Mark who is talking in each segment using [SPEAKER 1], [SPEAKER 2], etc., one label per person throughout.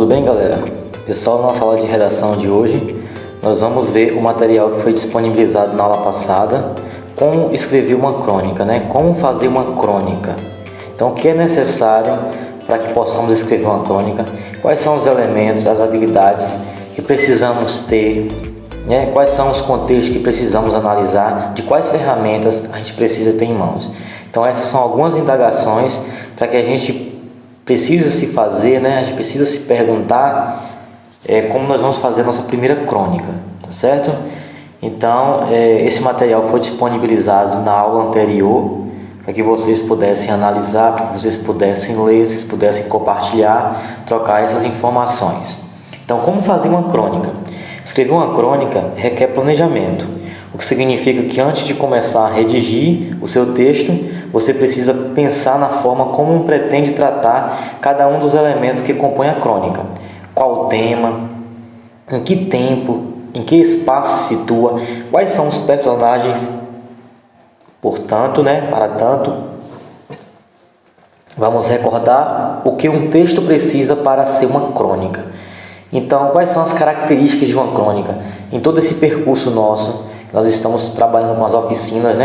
[SPEAKER 1] Tudo bem, galera? Pessoal, na nossa aula de redação de hoje, nós vamos ver o material que foi disponibilizado na aula passada, como escrever uma crônica, né? Como fazer uma crônica. Então, o que é necessário para que possamos escrever uma crônica? Quais são os elementos, as habilidades que precisamos ter, né? Quais são os contextos que precisamos analisar, de quais ferramentas a gente precisa ter em mãos. Então, essas são algumas indagações para que a gente precisa se fazer, né? A gente precisa se perguntar como nós vamos fazer a nossa primeira crônica, tá certo? Então, esse material foi disponibilizado na aula anterior para que vocês pudessem analisar, para que vocês pudessem ler, vocês pudessem compartilhar, trocar essas informações. Então, como fazer uma crônica? Escrever uma crônica requer planejamento, o que significa que antes de começar a redigir o seu texto, você precisa pensar na forma como pretende tratar cada um dos elementos que compõem a crônica. Qual o tema, em que tempo, em que espaço se situa, quais são os personagens. Portanto, para tanto, vamos recordar o que um texto precisa para ser uma crônica. Então, quais são as características de uma crônica? Em todo esse percurso nosso, nós estamos trabalhando com as oficinas,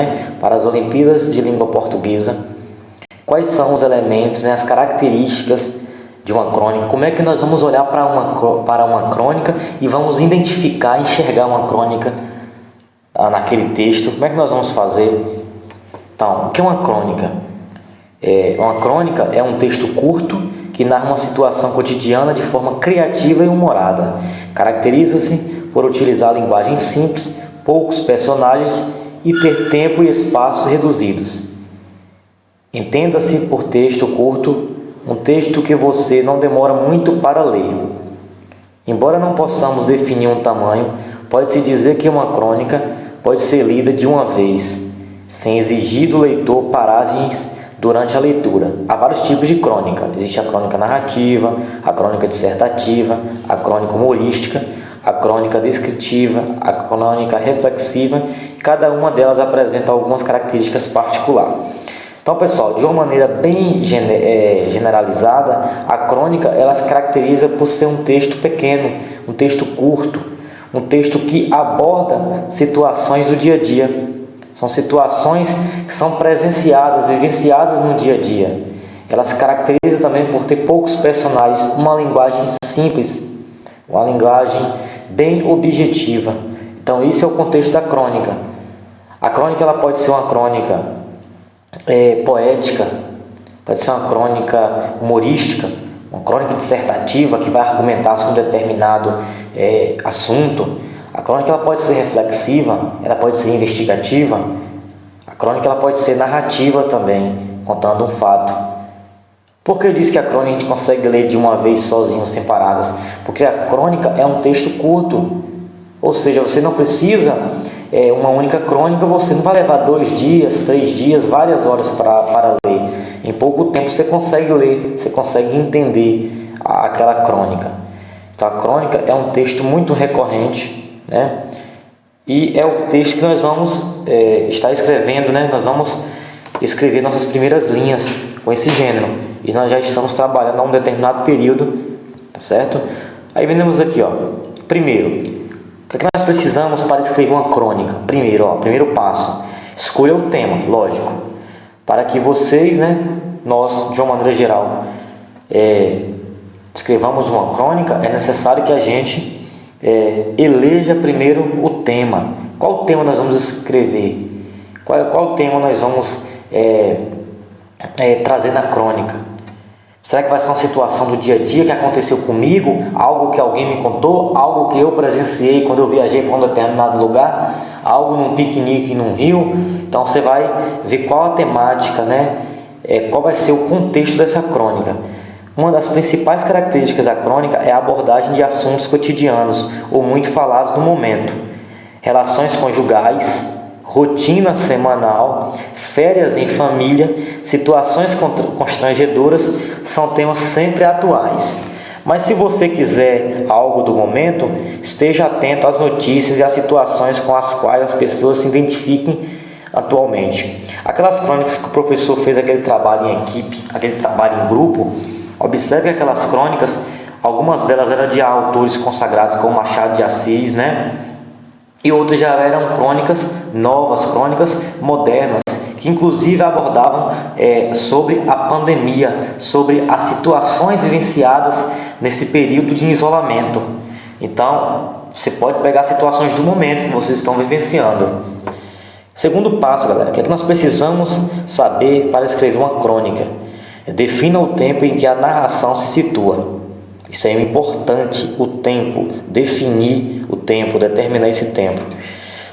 [SPEAKER 1] para as Olimpíadas de Língua Portuguesa. Quais são os elementos, as características de uma crônica? Como é que nós vamos olhar para uma crônica e vamos identificar, enxergar uma crônica naquele texto? Como é que nós vamos fazer? Então, o que é uma crônica? Uma crônica é um texto curto que narra uma situação cotidiana de forma criativa e humorada. Caracteriza-se por utilizar linguagem simples, poucos personagens e ter tempo e espaços reduzidos. Entenda-se por texto curto um texto que você não demora muito para ler. Embora não possamos definir um tamanho, pode-se dizer que uma crônica pode ser lida de uma vez, sem exigir do leitor paragens durante a leitura. Há vários tipos de crônica. Existe a crônica narrativa, a crônica dissertativa, a crônica humorística, a crônica descritiva, a crônica reflexiva, e cada uma delas apresenta algumas características particulares. Então, pessoal, de uma maneira bem generalizada, a crônica ela se caracteriza por ser um texto pequeno, um texto curto, um texto que aborda situações do dia a dia. São situações que são presenciadas, vivenciadas no dia a dia. Ela se caracteriza também por ter poucos personagens, uma linguagem simples, uma linguagem bem objetiva. Então, esse é o contexto da crônica. A crônica ela pode ser uma crônica poética, pode ser uma crônica humorística, uma crônica dissertativa que vai argumentar sobre um determinado assunto. A crônica ela pode ser reflexiva, ela pode ser investigativa. A crônica ela pode ser narrativa também, contando um fato. Por que eu disse que a crônica a gente consegue ler de uma vez sozinho, sem paradas? Porque a crônica é um texto curto, ou seja, você não precisa uma única crônica, você não vai levar 2 dias, 3 dias, várias horas para ler. Em pouco tempo você consegue ler, você consegue entender aquela crônica. Então a crônica é um texto muito recorrente, e é o texto que nós vamos estar escrevendo, nós vamos escrever nossas primeiras linhas com esse gênero, e nós já estamos trabalhando há um determinado período, tá certo? Aí vendemos aqui, primeiro, o que é que nós precisamos para escrever uma crônica? Primeiro passo, escolha o tema, lógico, para que vocês, nós, de uma maneira geral, escrevamos uma crônica, é necessário que a gente eleja primeiro o tema. Qual tema nós vamos escrever? Qual tema nós vamos trazer na crônica? Será que vai ser uma situação do dia a dia que aconteceu comigo? Algo que alguém me contou? Algo que eu presenciei quando eu viajei para um determinado lugar? Algo num piquenique num rio? Então você vai ver qual a temática, qual vai ser o contexto dessa crônica. Uma das principais características da crônica é a abordagem de assuntos cotidianos ou muito falados no momento. Relações conjugais, rotina semanal, férias em família, situações constrangedoras são temas sempre atuais. Mas se você quiser algo do momento, esteja atento às notícias e às situações com as quais as pessoas se identifiquem atualmente. Aquelas crônicas que o professor fez aquele trabalho em equipe, aquele trabalho em grupo, observe que aquelas crônicas Algumas delas eram de autores consagrados como Machado de Assis, né? E outras já eram crônicas novas, crônicas modernas, que inclusive abordavam sobre a pandemia, sobre as situações vivenciadas nesse período de isolamento. Então, você pode pegar situações do momento que vocês estão vivenciando. Segundo passo, galera, o que é que nós precisamos saber para escrever uma crônica? Defina o tempo em que a narração se situa. Isso é importante, o tempo, definir o tempo, determinar esse tempo.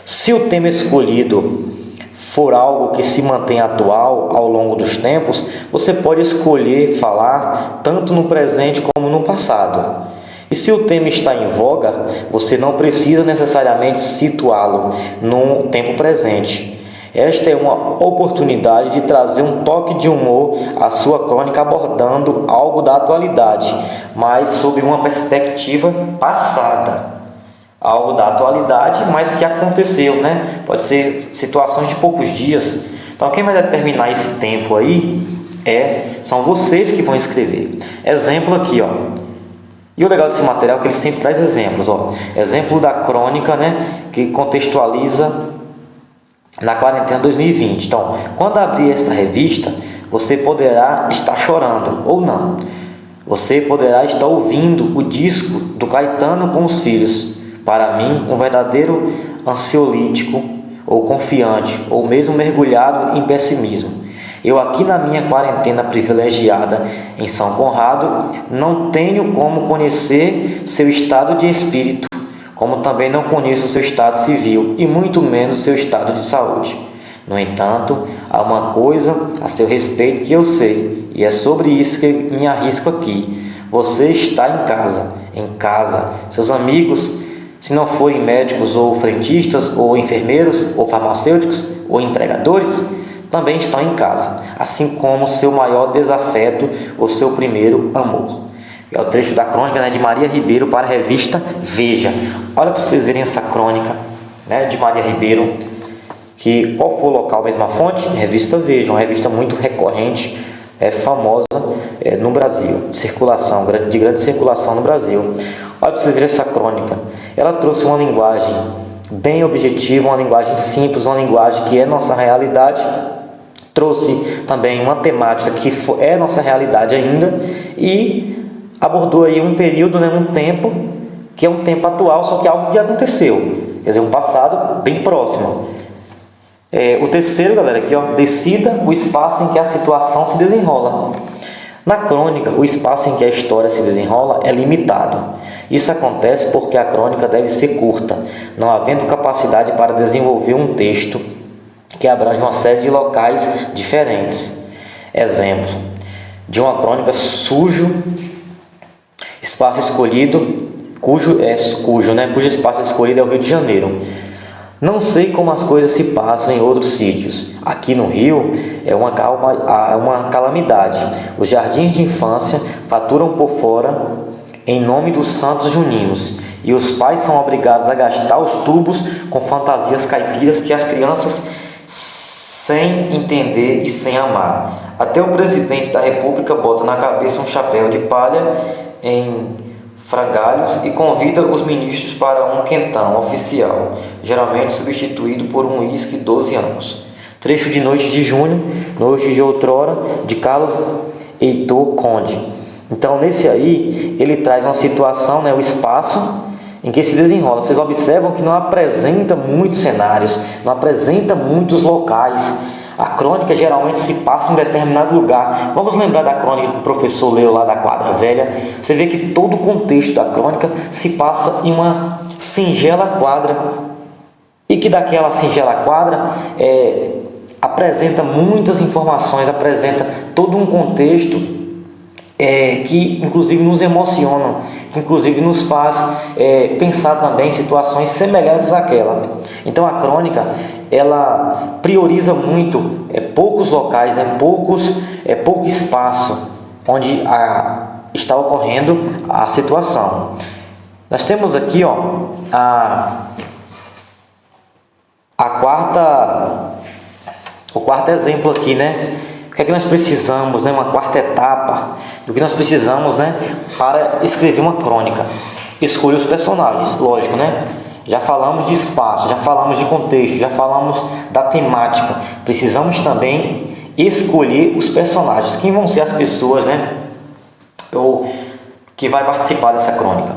[SPEAKER 1] Se o tema escolhido for algo que se mantém atual ao longo dos tempos, você pode escolher falar tanto no presente como no passado. E se o tema está em voga, você não precisa necessariamente situá-lo no tempo presente. Esta é uma oportunidade de trazer um toque de humor à sua crônica, abordando algo da atualidade, mas sob uma perspectiva passada. Algo da atualidade, mas que aconteceu, né? Pode ser situações de poucos dias. Então, quem vai determinar esse tempo aí são vocês que vão escrever. Exemplo aqui, ó. E o legal desse material é que ele sempre traz exemplos, ó. Exemplo da crônica, né? Que contextualiza na quarentena 2020. Então, quando abrir esta revista, você poderá estar chorando ou não. Você poderá estar ouvindo o disco do Caetano com os Filhos. Para mim, um verdadeiro ansiolítico ou confiante, ou mesmo mergulhado em pessimismo. Eu aqui na minha quarentena privilegiada em São Conrado, não tenho como conhecer seu estado de espírito, como também não conheço o seu estado civil e muito menos o seu estado de saúde. No entanto, há uma coisa a seu respeito que eu sei, e é sobre isso que me arrisco aqui. Você está em casa. Seus amigos, se não forem médicos ou frentistas, ou enfermeiros, ou farmacêuticos, ou entregadores, também estão em casa, assim como seu maior desafeto ou seu primeiro amor. É o trecho da crônica, né, de Maria Ribeiro para a revista Veja. Olha para vocês verem essa crônica, né, de Maria Ribeiro, que qual for o local, mesma fonte? Revista Veja, uma revista muito recorrente, famosa no Brasil, de grande circulação no Brasil. Olha para vocês verem essa crônica. Ela trouxe uma linguagem bem objetiva, uma linguagem simples, uma linguagem que é nossa realidade. Trouxe também uma temática que é nossa realidade ainda e abordou aí um período, né, um tempo que é um tempo atual, só que é algo que aconteceu, quer dizer, um passado bem próximo. O terceiro, galera, aqui, ó, decida o espaço em que a situação se desenrola. Na crônica, o espaço em que a história se desenrola é limitado. Isso acontece porque a crônica deve ser curta, não havendo capacidade para desenvolver um texto que abrange uma série de locais diferentes. Exemplo de uma crônica cujo espaço escolhido é o Rio de Janeiro. Não sei como as coisas se passam em outros sítios. Aqui no Rio é uma calamidade. Os jardins de infância faturam por fora em nome dos santos juninos, e os pais são obrigados a gastar os tubos com fantasias caipiras que as crianças, sem entender e sem amar. Até o presidente da República bota na cabeça um chapéu de palha em frangalhos e convida os ministros para um quentão oficial, geralmente substituído por um uísque 12 anos. Trecho de Noite de Junho, Noite de Outrora, de Carlos Heitor Conde. Então, nesse aí, ele traz uma situação, né, o espaço em que se desenrola. Vocês observam que não apresenta muitos cenários, não apresenta muitos locais. A crônica geralmente se passa em determinado lugar. Vamos lembrar da crônica que o professor leu lá da Quadra Velha. Você vê que todo o contexto da crônica se passa em uma singela quadra, e que daquela singela quadra apresenta muitas informações, apresenta todo um contexto que inclusive nos emociona, que inclusive nos faz pensar também em situações semelhantes àquela. Então a crônica, ela prioriza muito poucos locais, pouco espaço onde está ocorrendo a situação. Nós temos aqui, ó, o quarto exemplo aqui, né? O que é que nós precisamos, né? Uma quarta etapa do que nós precisamos, né? Para escrever uma crônica. Escolha os personagens, lógico, né? Já falamos de espaço, já falamos de contexto, já falamos da temática. Precisamos também escolher os personagens. Quem vão ser as pessoas, né? Que vai participar dessa crônica.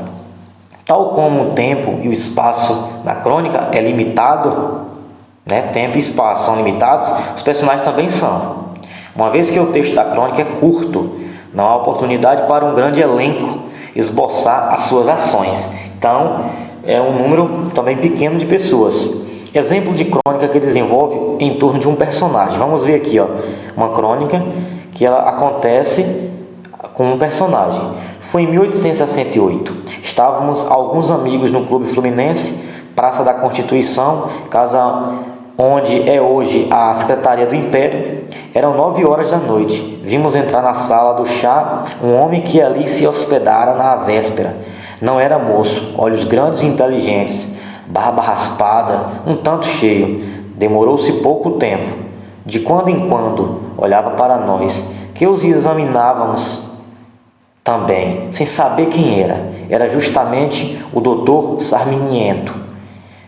[SPEAKER 1] Tal como o tempo e o espaço na crônica é limitado, né? Tempo e espaço são limitados, os personagens também são. Uma vez que o texto da crônica é curto, não há oportunidade para um grande elenco esboçar as suas ações. Então, é um número também pequeno de pessoas. Exemplo de crônica que desenvolve em torno de um personagem. Vamos ver aqui, ó, uma crônica que ela acontece com um personagem. Foi em 1868. Estávamos alguns amigos no Clube Fluminense, Praça da Constituição, casa onde é hoje a Secretaria do Império. Eram 9 horas da noite. Vimos entrar na sala do chá um homem que ali se hospedara na véspera. Não era moço, olhos grandes e inteligentes, barba raspada, um tanto cheio. Demorou-se pouco tempo. De quando em quando olhava para nós, que os examinávamos também, sem saber quem era. Era justamente o Dr. Sarmiento.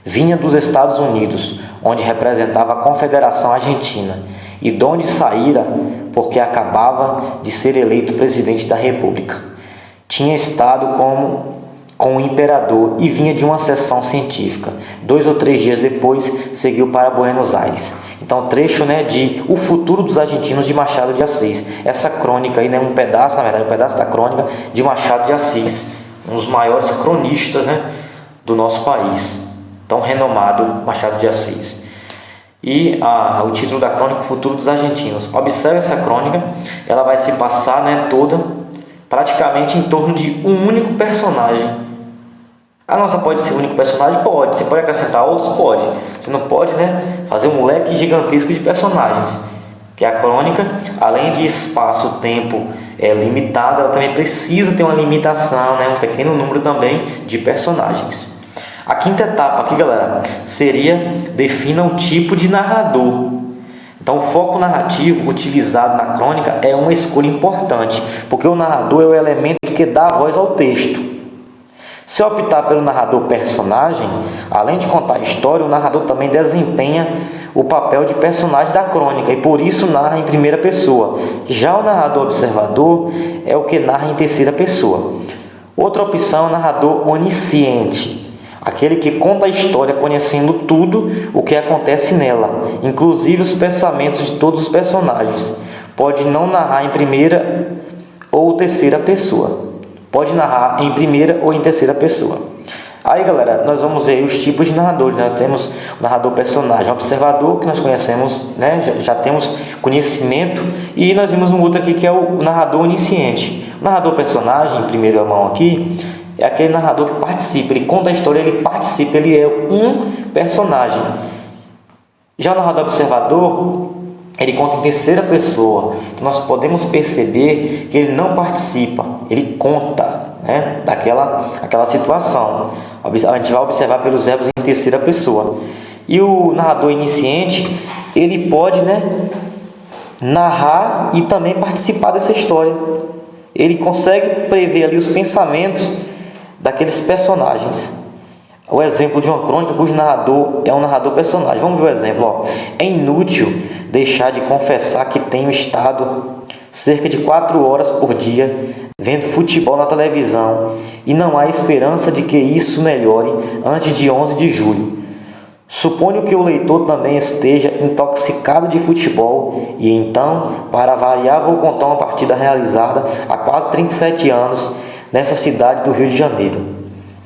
[SPEAKER 1] Vinha dos Estados Unidos, onde representava a Confederação Argentina, e de onde saíra porque acabava de ser eleito presidente da República. Tinha estado com o imperador e vinha de uma sessão científica. 2 ou 3 dias depois, seguiu para Buenos Aires. Então, trecho, né, de O Futuro dos Argentinos, de Machado de Assis. Essa crônica aí, né, um pedaço da crônica de Machado de Assis, um dos maiores cronistas, né, do nosso país, tão renomado Machado de Assis. E o título da crônica, O Futuro dos Argentinos. Observe essa crônica, ela vai se passar, né, toda praticamente em torno de um único personagem. A nossa pode ser o único personagem? Pode. Você pode acrescentar outros? Pode. Você não pode, né, fazer um leque gigantesco de personagens. Que a crônica, além de espaço-tempo limitado, ela também precisa ter uma limitação, né, um pequeno número também de personagens. A quinta etapa aqui, galera, seria defina o tipo de narrador. Então, o foco narrativo utilizado na crônica é uma escolha importante, porque o narrador é o elemento que dá voz ao texto. Se optar pelo narrador personagem, além de contar a história, o narrador também desempenha o papel de personagem da crônica e por isso narra em primeira pessoa. Já o narrador observador é o que narra em terceira pessoa. Outra opção é o narrador onisciente, aquele que conta a história conhecendo tudo o que acontece nela, inclusive os pensamentos de todos os personagens. Pode não narrar em primeira ou terceira pessoa. Pode narrar em primeira ou em terceira pessoa. Aí, galera, nós vamos ver os tipos de narradores, né? Temos o narrador personagem observador, que nós conhecemos, né? Já temos conhecimento. E nós vimos um outro aqui que é o narrador onisciente. O narrador personagem, em primeira mão aqui, é aquele narrador que participa, ele conta a história, ele participa, ele é um personagem. Já o narrador observador, ele conta em terceira pessoa. Então nós podemos perceber que ele não participa, ele conta, né, aquela situação. A gente vai observar pelos verbos em terceira pessoa. E o narrador iniciante, ele pode, né, narrar e também participar dessa história. Ele consegue prever ali os pensamentos daqueles personagens. O exemplo de uma crônica cujo narrador é um narrador personagem. Vamos ver o exemplo. Ó. É inútil deixar de confessar que tenho estado cerca de 4 horas por dia vendo futebol na televisão e não há esperança de que isso melhore antes de 11 de julho. Suponho que o leitor também esteja intoxicado de futebol e então, para variar, vou contar uma partida realizada há quase 37 anos nessa cidade do Rio de Janeiro.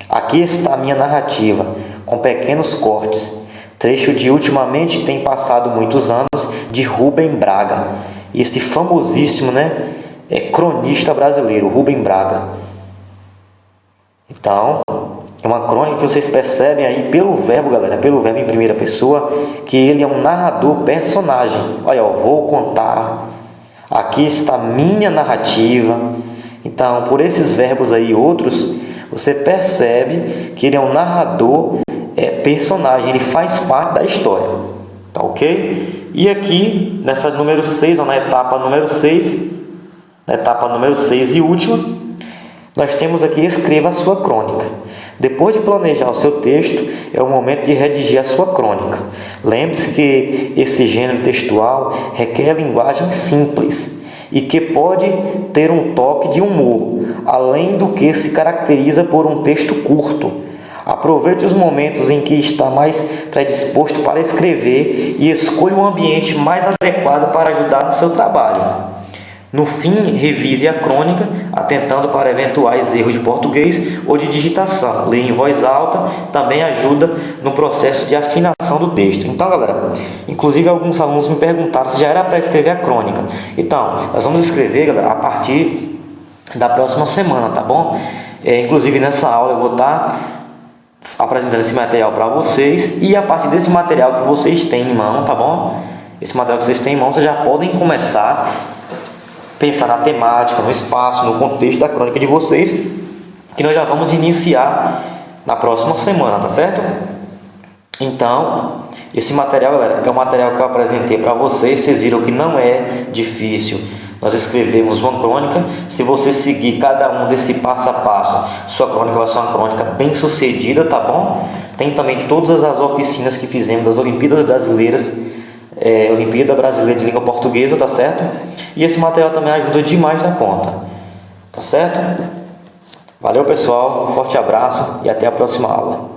[SPEAKER 1] Aqui está a minha narrativa, com pequenos cortes. Trecho de Ultimamente Tem Passado Muitos Anos, de Rubem Braga. Esse famosíssimo, né, cronista brasileiro, Rubem Braga. Então, é uma crônica que vocês percebem aí pelo verbo, galera, pelo verbo em primeira pessoa, que ele é um narrador personagem. Olha, vou contar. Aqui está minha narrativa. Então, por esses verbos aí e outros, você percebe que ele é um narrador personagem, ele faz parte da história. Tá ok? E aqui, nessa número 6, ou na etapa número 6, e última, nós temos aqui: escreva a sua crônica. Depois de planejar o seu texto, é o momento de redigir a sua crônica. Lembre-se que esse gênero textual requer linguagem simples e que pode ter um toque de humor, além do que se caracteriza por um texto curto. Aproveite os momentos em que está mais predisposto para escrever e escolha um ambiente mais adequado para ajudar no seu trabalho. No fim, revise a crônica, atentando para eventuais erros de português ou de digitação. Ler em voz alta também ajuda no processo de afinação do texto. Então, galera, inclusive alguns alunos me perguntaram se já era para escrever a crônica. Então, nós vamos escrever, galera, a partir da próxima semana, tá bom? Inclusive, nessa aula eu vou estar apresentando esse material para vocês, e a partir desse material que vocês têm em mão, tá bom? Esse material que vocês têm em mão, vocês já podem começar pensar na temática, no espaço, no contexto da crônica de vocês, que nós já vamos iniciar na próxima semana, tá certo? Então, esse material, galera, é um material que eu apresentei para vocês. Vocês viram que não é difícil nós escrevemos uma crônica. Se você seguir cada um desse passo a passo, sua crônica vai ser uma crônica bem sucedida, tá bom? Tem também todas as oficinas que fizemos das Olimpíadas Brasileiras, Olimpíada Brasileira de Língua Portuguesa, tá certo? E esse material também ajuda demais na conta, tá certo? Valeu, pessoal, um forte abraço e até a próxima aula.